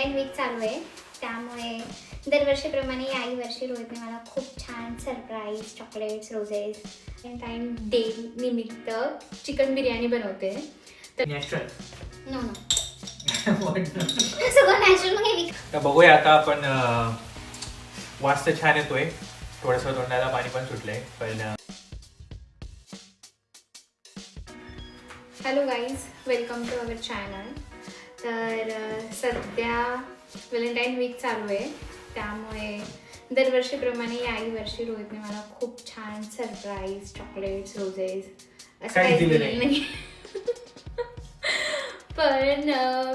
Valentine weak चालू आहे, त्यामुळे दरवर्षीप्रमाणे याही वर्षी रोहितने मला खूप छान surprise chocolates roses Valentine day निमित्त चिकन बिर्याणी बनवते. नॅचरल नो नो सगळं नॅचरल. मग हे वीक तर बघूया आता आपण. वास तर छान येतोय, थोडंसं तोंडाला पाणी पण सुटलंय पण. Hello guys, welcome to our channel. तर सध्या व्हॅलेंटाईन वीक चालू आहे, त्यामुळे दरवर्षीप्रमाणे याही वर्षी रोहितने मला खूप छान सरप्राईज चॉकलेट्स रोजेस असं काहीच काही दिलं दिलं नाही. पण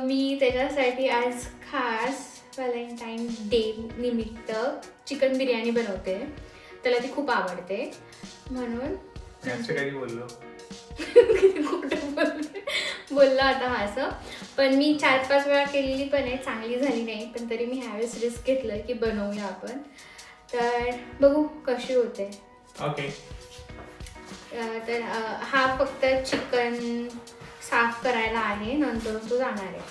मी त्याच्यासाठी आज खास व्हॅलेंटाईन डे निमित्त चिकन बिर्याणी बनवते. त्याला ती खूप आवडते म्हणून. काही बोललो खोटं बोललो आता हा असं. पण मी 4-5 वेळा केलेली पण आहे, चांगली झाली नाही, पण तरी मी ह्यावेळेस रिस्क घेतलं की बनवूया आपण. तर बघू कशी होते. ओके. तर हा फक्त चिकन साफ करायला आहे, नंतर तो जाणार आहे.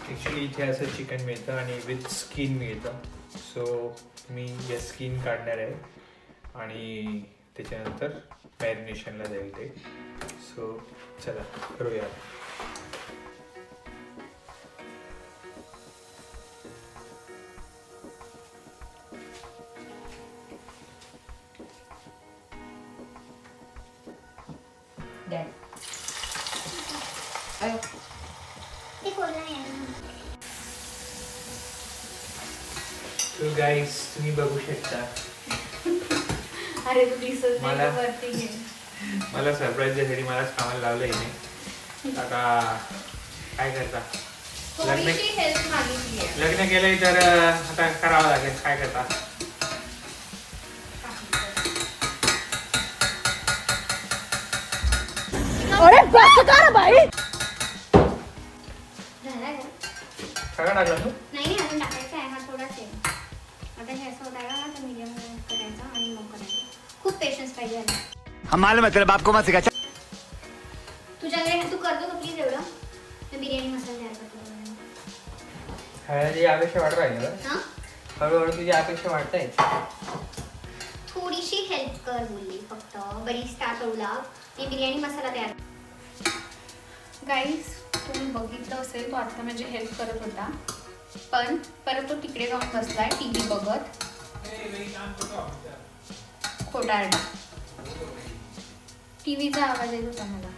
ॲक्च्युली इथे असं चिकन मिळतं आणि विथ स्किन मिळतं. सो मी या स्किन काढणार आहे आणि त्याच्यानंतर मॅरिनेशनला जाईल ते. सो चला करूया. ते कोरडं नाही आहे. सो गाईज, तुम्ही बघू शकता अरे तू दिसत नाही, मला- तू वरती घे. मला सरप्राईज द्यायसाठी मलाच कामाला लावलंय नाही. आता काय करता, थोडीशी हेल्प मागितली आहे. लग्न केलंय तर आता करावं लागेल. काय करता. अरे बाप कर बाई. झाला का? सगळं टाकलं तू. नाही अजून टाकायचं आहे, हा थोडाच आहे. आता हे असं होता ना, तर मीडियम करायचं आणि मग करायचं. खूप पेशन्स पाहिजे याला. हम मालूम है तेरे बाप को मत सिखा. तुझ्याकडे तू करतो का प्लीज एवढं? मी बिर्याणी मसाला तयार करतो. हळदी अपेक्षा वाटत राहिली. हां, हळूहळू तुझी अपेक्षा वाटताय. थोडीशी हेल्प कर बोलली फक्त. बरिस्ता करूला मी बिर्याणी मसाला तयार. गाईज, तुम्ही बघितलं असेल, तो आता माझी हेल्प करत होता, पण परत तो तिकडे जाऊन बसलाय टीव्ही बघत. खोटारडा. टीव्हीचा आवाज येत होता मला.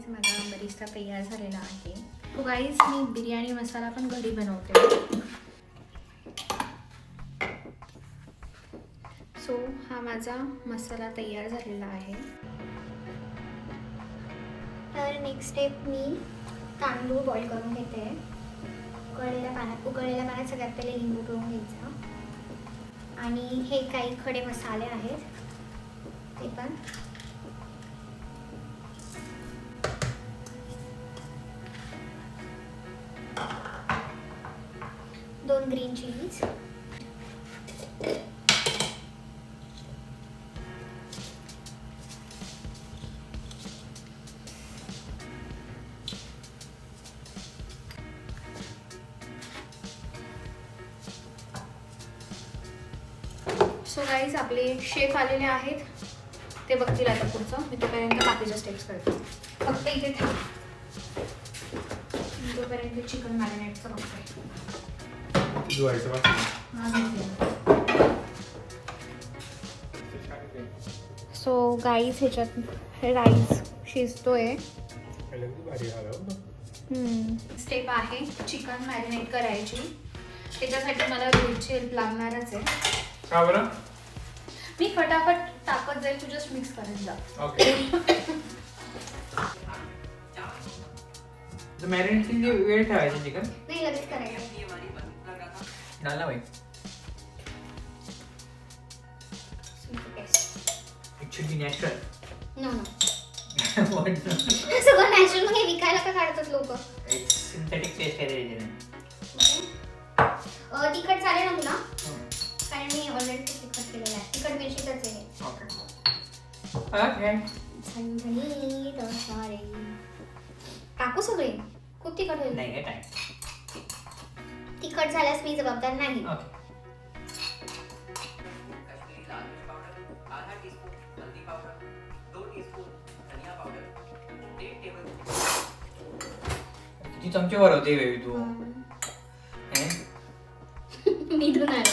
माझा बरिस्ता तयार झालेला आहे. तो गाईज, मी बिर्याणी मसाला पण घरी बनवते. सो हा माझा मसाला तयार झालेला आहे. तर नेक्स्ट स्टेप, मी तांदूळ बॉईल करून घेते. उकळलेल्या पाण्यात सगळ्यात पहिले लिंबू पिळून घ्यायचा. आणि हे काही खडे मसाले आहेत ते पण. दोन ग्रीन चिलीज. सो गाईज, आपले शेफ आलेले आहेत, ते बघतील आता पुढचं. मी तोपर्यंत बाकीच्या स्टेप्स करते. फक्त इथे थांब, तोपर्यंत चिकन मॅरिनेटचं बघते. धुवायचं बाकी. सो गाईज, ह्याच्यात राईस शिजतोय. भारी झालं. स्टेप आहे चिकन मॅरिनेट करायची. त्याच्यासाठी मला रोजची हेल्प लागणारच आहे. का बरं? मी फटाफट टाकत जाईल, तू जस्ट मिक्स करत जा. ओके. मॅरिनेटची वेळ ठेवायची चिकन. नाही, लगेच करायचं. झाला बाई. Actually natural. नो नो सगळं नॅचरल. मग हे विकायला का काढतात लोक? सिंथेटिक टेस्ट आहे त्याच्याने. तिखट चालेल ना तुला? कारण मी ऑलरेडी तिखट केलेलं आहे. तिखट मिरचीच आहे. ओके. झणझणीत असणारे. टाकू सगळे? खूप तिखट होईल. नाही टाइम. तिखट झाल्यास मी जबाबदार नाही. ओके. किती चमचे भरवते बेबी तू? मी धुणार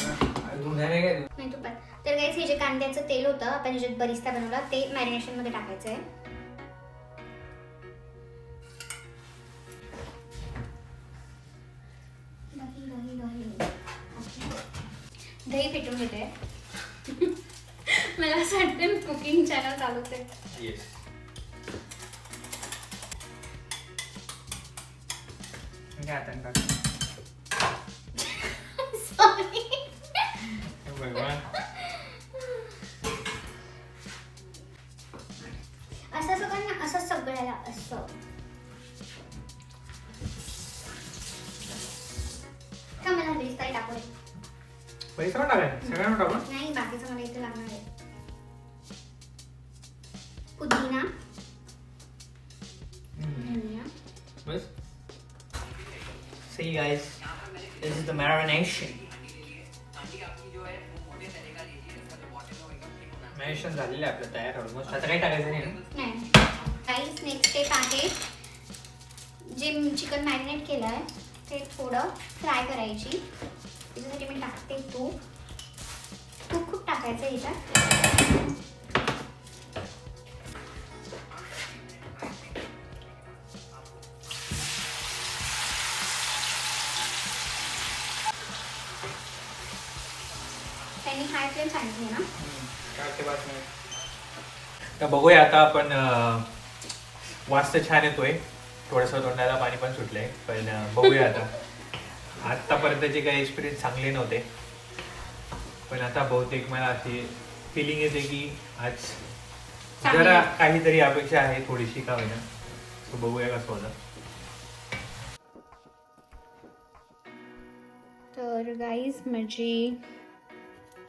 धुण्याने काय तू? नाही तुपात. तर गाईस हे जे कांद्याचं तेल होतं आपण ह्याच्यात बरिस्ता बनवला ते मॅरिनेशन मध्ये टाकायचं आहे. दही फेटून घेते. मला असं वाटतं कुकिंग चॅनल चालू आहे. येस. काय आता टाक. सॉरी. भगवान. असं सगळ्यांना असं सगळ्याला असं. का मला बरिस्ता टाकू दे. पैसा टाकायचं सगळ्यांना टाकून. नाही बाकीचं मला इथे लागणार आहे. पुदिना, धनिया. बस. See guys, this is the marination. Marination झालेलं आहे आपलं तयार ऑलमोस्ट. आता काही टाकायचं नाही ना? नाही गाईस नेक्स्ट स्टेप आहे जे चिकन मॅरिनेट केलं आहे ते थोडं फ्राय करायची. त्याच्यासाठी मी टाकते तूप. तूप खूप टाकायचं आहे ह्याच्यात. त्यांनी हाय फ्लेम सांगितली ना. तर बघूया आता आपण वास तर छान येतोय. थोडंसं तोंडाला पाणी पण सुटलंय पण बघूया आता. आतापर्यंतचे काही एक्सपिरियन्स चांगले नव्हते पण आता बहुतेक मला अशी फिलिंग येते की आज जरा काहीतरी अपेक्षा आहे थोडीशी का होईना. सो बघूया कसं होतं. तर गाईज माझी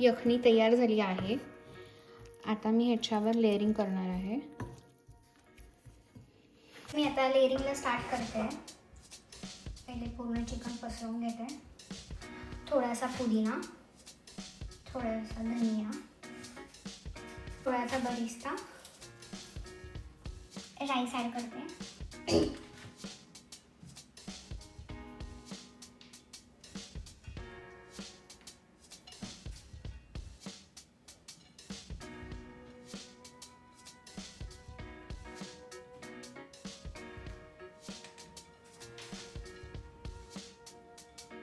यखनी तयार झाली आहे. आता मी ह्याच्यावर लेअरिंग करणार आहे. मी आता लेअरिंगला स्टार्ट करते. पहिले पूर्ण चिकन पसरवून घेते. थोडासा पुदिना, थोडासा धनिया, थोडासा बरिस्ता, राईस ॲड करते.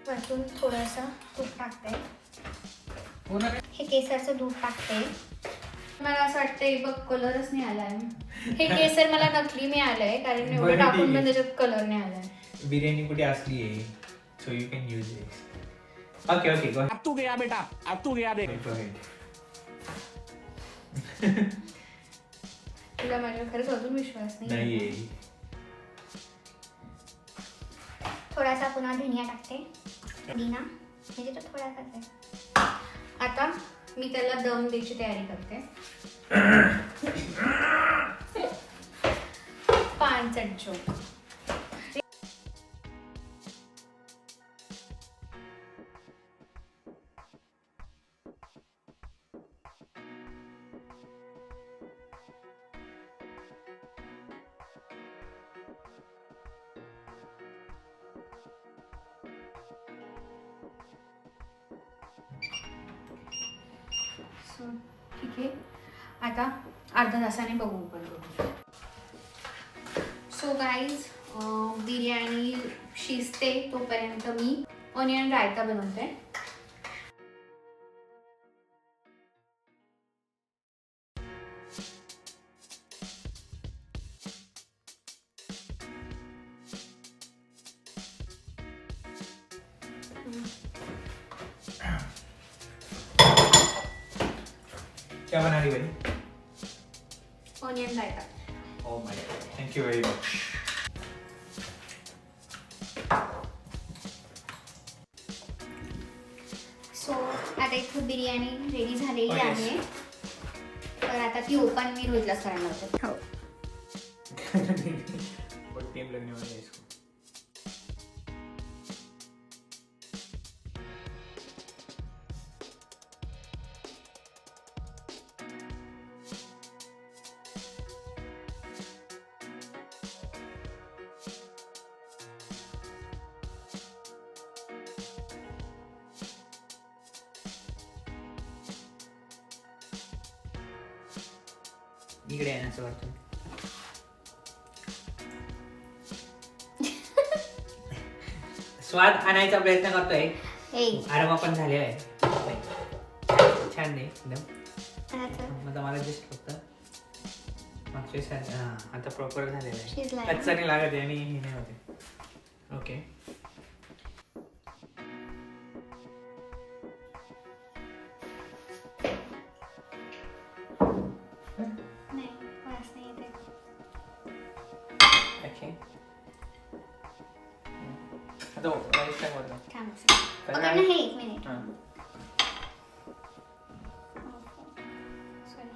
वरतून थोडंसं तूप टाकते. हे केसरचं दूध टाकते. मला असं वाटतंय बघ कलरच नाही आलाय. हे केसर मला नकली मिळालंय कारण एवढं टाकून पण त्याच्यात कलर नाही आलाय. बिर्याणी कुठे असली आहे so you can use it. Okay okay go. अब तू गया बेटा, अब तू गया देख. तुला माझ्या खरंच अजून विश्वास नाहीये. थोडासा पुन्हा धनिया टाकते. पुदिना म्हणजे तो थोडासाच आहे. आता मी त्याला दम द्यायची तयारी करते. 5 चमचे. ठीक आहे. आता अर्धा तासाने बघू पण. सो गाईज बिर्याणी शिजते तोपर्यंत मी ऑनियन रायता बनवते. क्या बना रही भाई? Onion raita. Oh my god. Thank you very much. So आता इथं बिर्याणी रेडी झालेली Oh, yes. आहे. तर आता ती ओपन मी रोहितलाच करायला लावते. हो. बट टीम लगने वाला है इसको. इकडे आहे ना असं वाटतं. स्वाद आणायचा प्रयत्न करतोय. आराम पण झालेला आहे. छान नाही एकदम. आता मला जस्ट फक्त मागच्या सारखं आता प्रॉपर झालेलं आहे. शिजलाय. कच्चा नाही लागत आहे आणि हे नाही होते. ओके. नाही, वास नाही येते. ओके. आता राईस टाक वरनं. थांब एक second. पकड ना हे 1 मिनिट. हां. Sorry.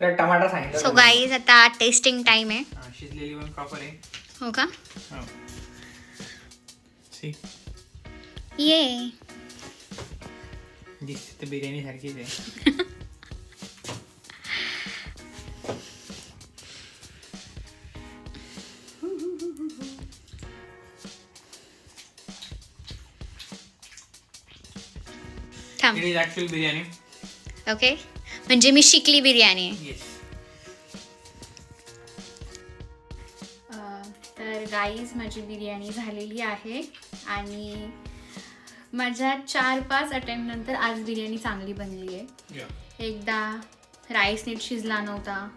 तर टमाटा सांगितलं. सो गाईज आता टेस्टिंग टाइम आहे. हां, शिजलेली पण प्रॉपर आहे. हो का? हां. सी ये दिसते बिर्याणी सारखीच आहे. थांब. It is actual biryani. Okay, म्हणजे मी शिकली बिर्याणी आहे. येस. तर गाईज माझी बिर्याणी झालेली आहे आणि माझ्या 4-5 अटेम्प्ट नंतर आज बिर्याणी चांगली बनली आहे. एकदा राईस नीट शिजला नव्हता,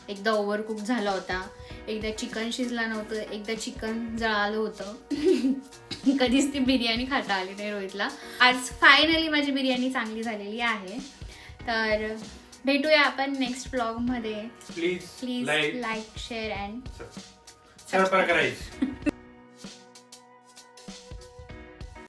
एकदा ओव्हरकुक झाला होता, एकदा चिकन शिजला नव्हतं, एकदा चिकन जळालं होतं. कधीच ती बिर्याणी खाता आली नाही रोहितला. आज फायनली माझी बिर्याणी चांगली झालेली आहे. तर भेटूया आपण नेक्स्ट ब्लॉगमध्ये. Please please like share and subscribe करायचं.